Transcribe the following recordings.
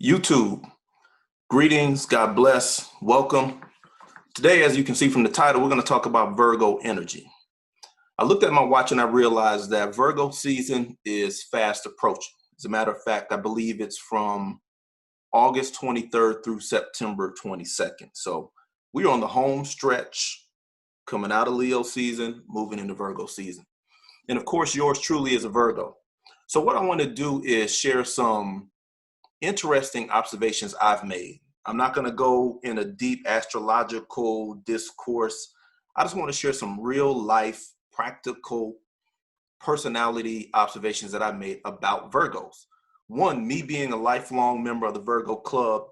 YouTube, greetings, God bless, welcome. Today, as you can see from the title, we're going to talk about Virgo energy. I looked at my watch and I realized that Virgo season is fast approaching. As a matter of fact, I believe it's from August 23rd through September 22nd. So we're on the home stretch, coming out of Leo season, moving into Virgo season. And of course, yours truly is a Virgo. So what I want to do is share some interesting observations I've made. I'm not going to go in a deep astrological discourse. I just want to share some real life, practical personality observations that I made about Virgos. One, me being a lifelong member of the Virgo Club,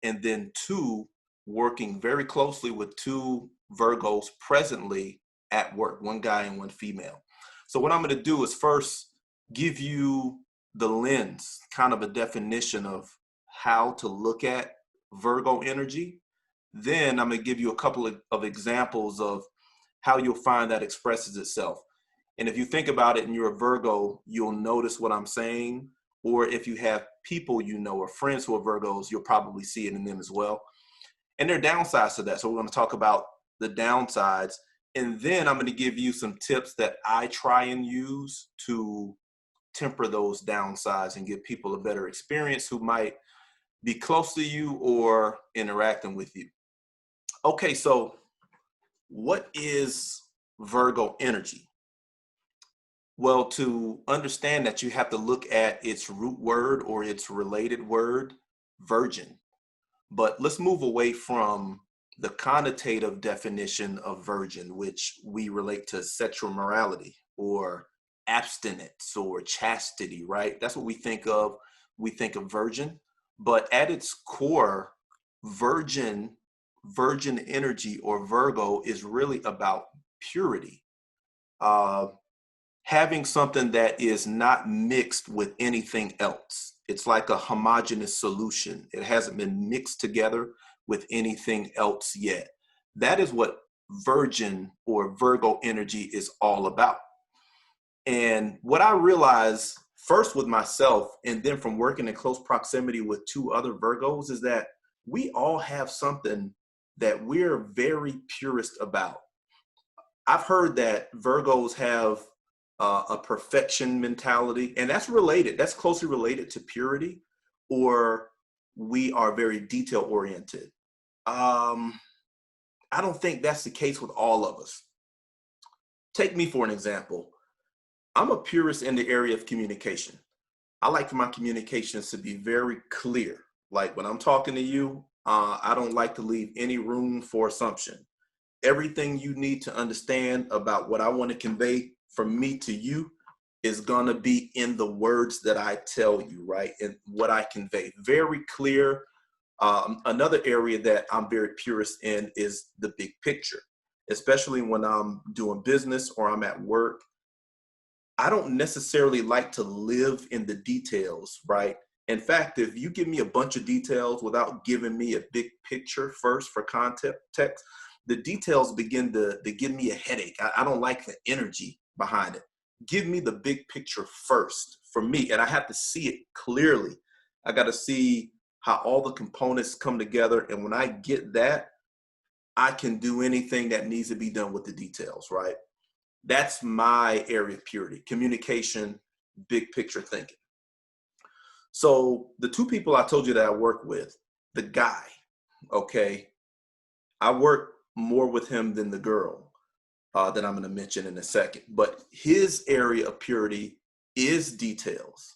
and then two, working very closely with two Virgos presently at work, one guy and one female. So what I'm going to do is first give you the lens, kind of a definition of how to look at Virgo energy. Then I'm going to give you a couple of examples of how you'll find that expresses itself. And if you think about it and you're a Virgo, you'll notice what I'm saying. Or if you have people you know or friends who are Virgos, you'll probably see it in them as well. And there are downsides to that. So we're going to talk about the downsides. And then I'm going to give you some tips that I try and use to temper those downsides and give people a better experience who might be close to you or interacting with you. Okay, so what is Virgo energy? Well, to understand that, you have to look at its root word or its related word, virgin. But let's move away from the connotative definition of virgin, which we relate to sexual morality or abstinence or chastity, right? That's what we think of. We think of virgin, but at its core, virgin energy or Virgo is really about purity. Having something that is not mixed with anything else. It's like a homogeneous solution. It hasn't been mixed together with anything else yet. That is what virgin or Virgo energy is all about. And what I realized first with myself, and then from working in close proximity with two other Virgos, is that we all have something that we're very purist about. I've heard that Virgos have a perfection mentality, and that's related. That's closely related to purity, or we are very detail oriented. I don't think that's the case with all of us. Take me for an example. I'm a purist in the area of communication. I like for my communications to be very clear. Like when I'm talking to you, I don't like to leave any room for assumption. Everything you need to understand about what I want to convey from me to you is going to be in the words that I tell you, right? And what I convey. Very clear. Another area that I'm very purist in is the big picture, especially when I'm doing business or I'm at work. I don't necessarily like to live in the details, right? In fact, if you give me a bunch of details without giving me a big picture first for context, the details begin to give me a headache. I don't like the energy behind it. Give me the big picture first for me, and I have to see it clearly. I got to see how all the components come together, and when I get that, I can do anything that needs to be done with the details, right? That's my area of purity, communication, big picture thinking. So the two people I told you that I work with, the guy, okay, I work more with him than the girl that I'm going to mention in a second. But his area of purity is details.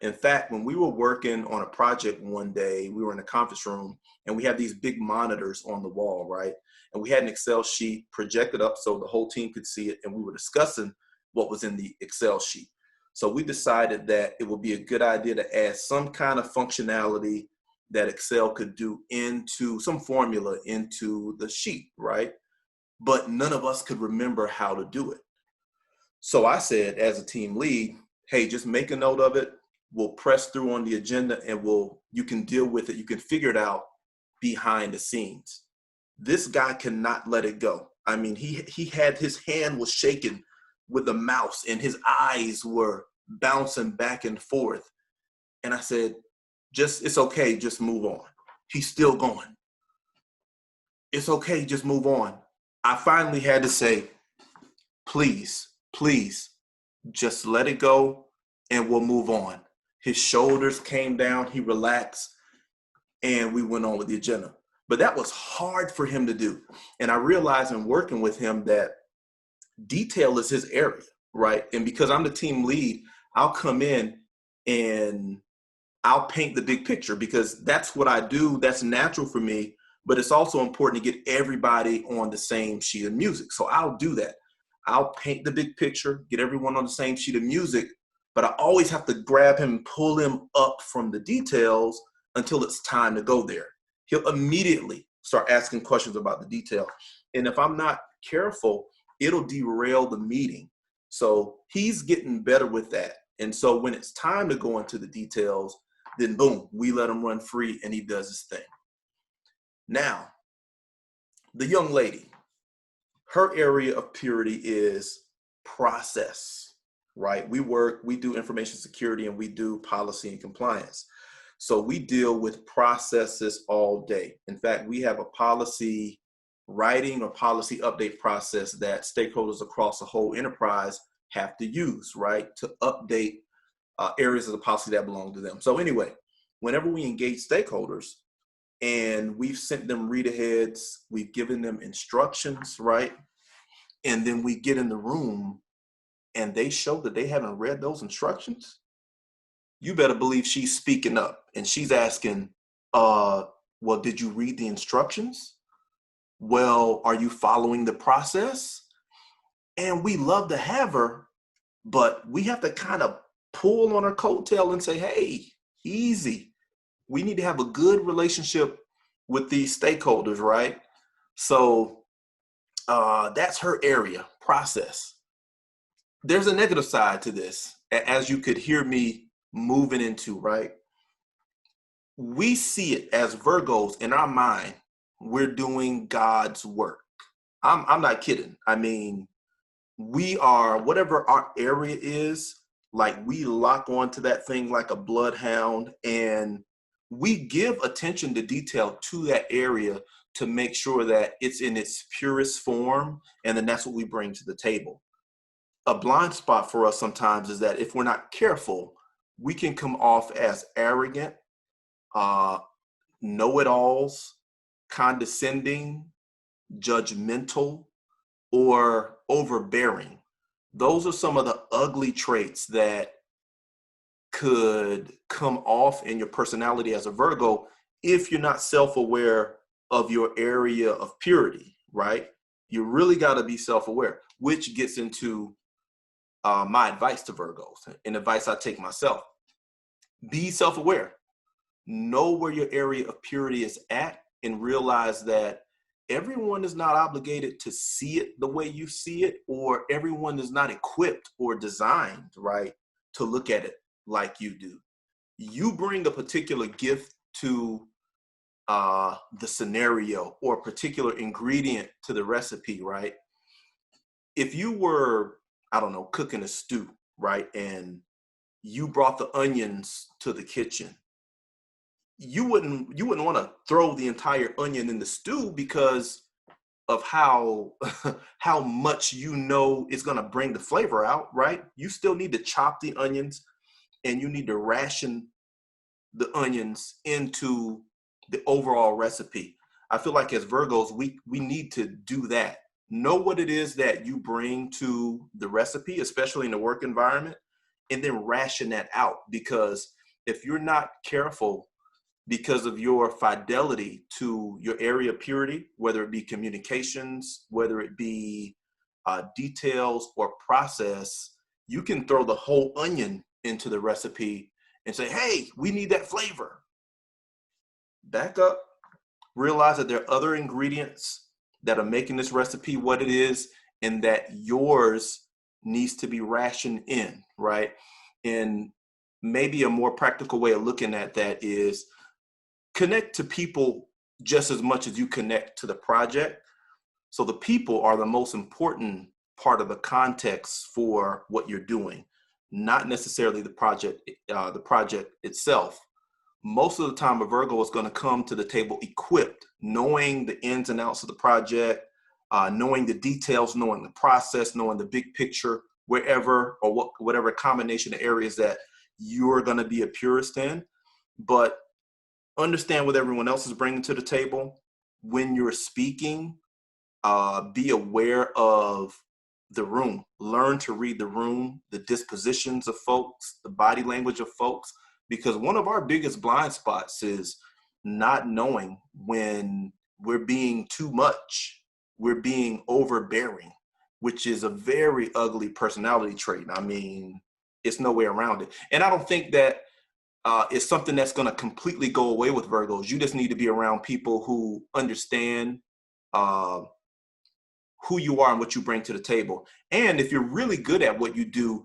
In fact, when we were working on a project one day, we were in a conference room and we had these big monitors on the wall, right? And we had an Excel sheet projected up so the whole team could see it. And we were discussing what was in the Excel sheet. So we decided that it would be a good idea to add some kind of functionality that Excel could do into some formula into the sheet, right? But none of us could remember how to do it. So I said, as a team lead, hey, just make a note of it. We'll press through on the agenda and you can deal with it. You can figure it out behind the scenes. This guy cannot let it go. I mean, he had, his hand was shaking with the mouse and his eyes were bouncing back and forth. And I said, it's okay, just move on. He's still going. It's okay, just move on. I finally had to say, please, please, just let it go and we'll move on. His shoulders came down, he relaxed, and we went on with the agenda. But that was hard for him to do. And I realized in working with him that detail is his area, right? And because I'm the team lead, I'll come in and I'll paint the big picture because that's what I do. That's natural for me. But it's also important to get everybody on the same sheet of music. So I'll do that. I'll paint the big picture, get everyone on the same sheet of music, but I always have to grab him and pull him up from the details until it's time to go there. He'll immediately start asking questions about the detail. And if I'm not careful, it'll derail the meeting. So he's getting better with that. And so when it's time to go into the details, then boom, we let him run free and he does his thing. Now, the young lady, her area of purity is process, right? We do information security and we do policy and compliance. So we deal with processes all day. In fact, we have a policy writing or policy update process that stakeholders across the whole enterprise have to use, right, to update areas of the policy that belong to them. So anyway, whenever we engage stakeholders and we've sent them read-aheads, we've given them instructions, right, and then we get in the room and they show that they haven't read those instructions, you better believe she's speaking up and she's asking, well, did you read the instructions? Well, are you following the process? And we love to have her, but we have to kind of pull on her coattail and say, hey, easy. We need to have a good relationship with these stakeholders, right? So that's her area, process. There's a negative side to this, as you could hear me moving into, right? We see it as Virgos in our mind. We're doing God's work. I'm not kidding. I mean, we are, whatever our area is, like we lock onto that thing like a bloodhound and we give attention to detail to that area to make sure that it's in its purest form. And then that's what we bring to the table. A blind spot for us sometimes is that if we're not careful, we can come off as arrogant, know-it-alls, condescending, judgmental, or overbearing. Those are some of the ugly traits that could come off in your personality as a Virgo if you're not self-aware of your area of purity, right? You really got to be self-aware, which gets into my advice to Virgos and advice I take myself. Be self-aware. Know where your area of purity is at and realize that everyone is not obligated to see it the way you see it, or everyone is not equipped or designed, right, to look at it like you do. You bring a particular gift to the scenario or a particular ingredient to the recipe, right? If you were, I don't know, cooking a stew, right, and you brought the onions to the kitchen, you wouldn't want to throw the entire onion in the stew because of how how much you know it's going to bring the flavor out, right? You still need to chop the onions and you need to ration the onions into the overall recipe. I feel like as Virgos, we need to do that. Know what it is that you bring to the recipe, especially in the work environment, and then ration that out. Because if you're not careful, because of your fidelity to your area of purity, whether it be communications, whether it be details or process, you can throw the whole onion into the recipe and say, hey, we need that flavor. Back up, realize that there are other ingredients that are making this recipe what it is, and that yours needs to be rationed in, right? And maybe a more practical way of looking at that is connect to people just as much as you connect to the project. So the people are the most important part of the context for what you're doing, not necessarily the project itself. most of the time a Virgo is going to come to the table equipped, knowing the ins and outs of the project, knowing the details, knowing the process, knowing the big picture, wherever or whatever combination of areas that you're going to be a purist in. But understand what everyone else is bringing to the table. When you're speaking, be aware of the room. Learn to read the room, the dispositions of folks, the body language of folks, because one of our biggest blind spots is not knowing when we're being too much, we're being overbearing, which is a very ugly personality trait. I mean, it's no way around it. And I don't think that it's something that's going to completely go away with Virgos. You just need to be around people who understand uh, who you are and what you bring to the table. And if you're really good at what you do,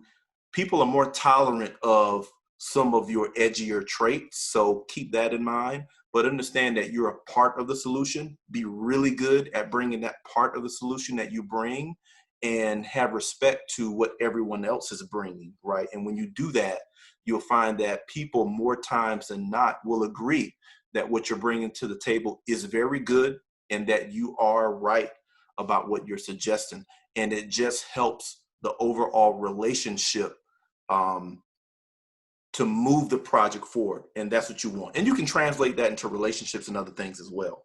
people are more tolerant of some of your edgier traits. So keep that in mind, but understand that you're a part of the solution. Be really good at bringing that part of the solution that you bring, and have respect to what everyone else is bringing, right? And when you do that, you'll find that people more times than not will agree that what you're bringing to the table is very good and that you are right about what you're suggesting. And it just helps the overall relationship to move the project forward. And that's what you want. And you can translate that into relationships and other things as well.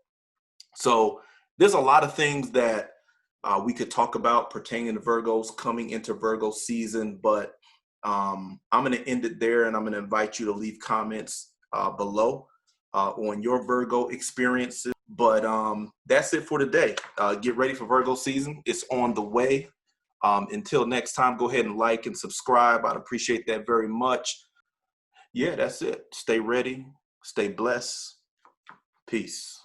So there's a lot of things that we could talk about pertaining to Virgos coming into Virgo season, but I'm going to end it there, and I'm going to invite you to leave comments below on your Virgo experiences. But that's it for today. Get ready for Virgo season. It's on the way. Until next time, go ahead and like and subscribe. I'd appreciate that very much. Yeah, that's it. Stay ready. Stay blessed. Peace.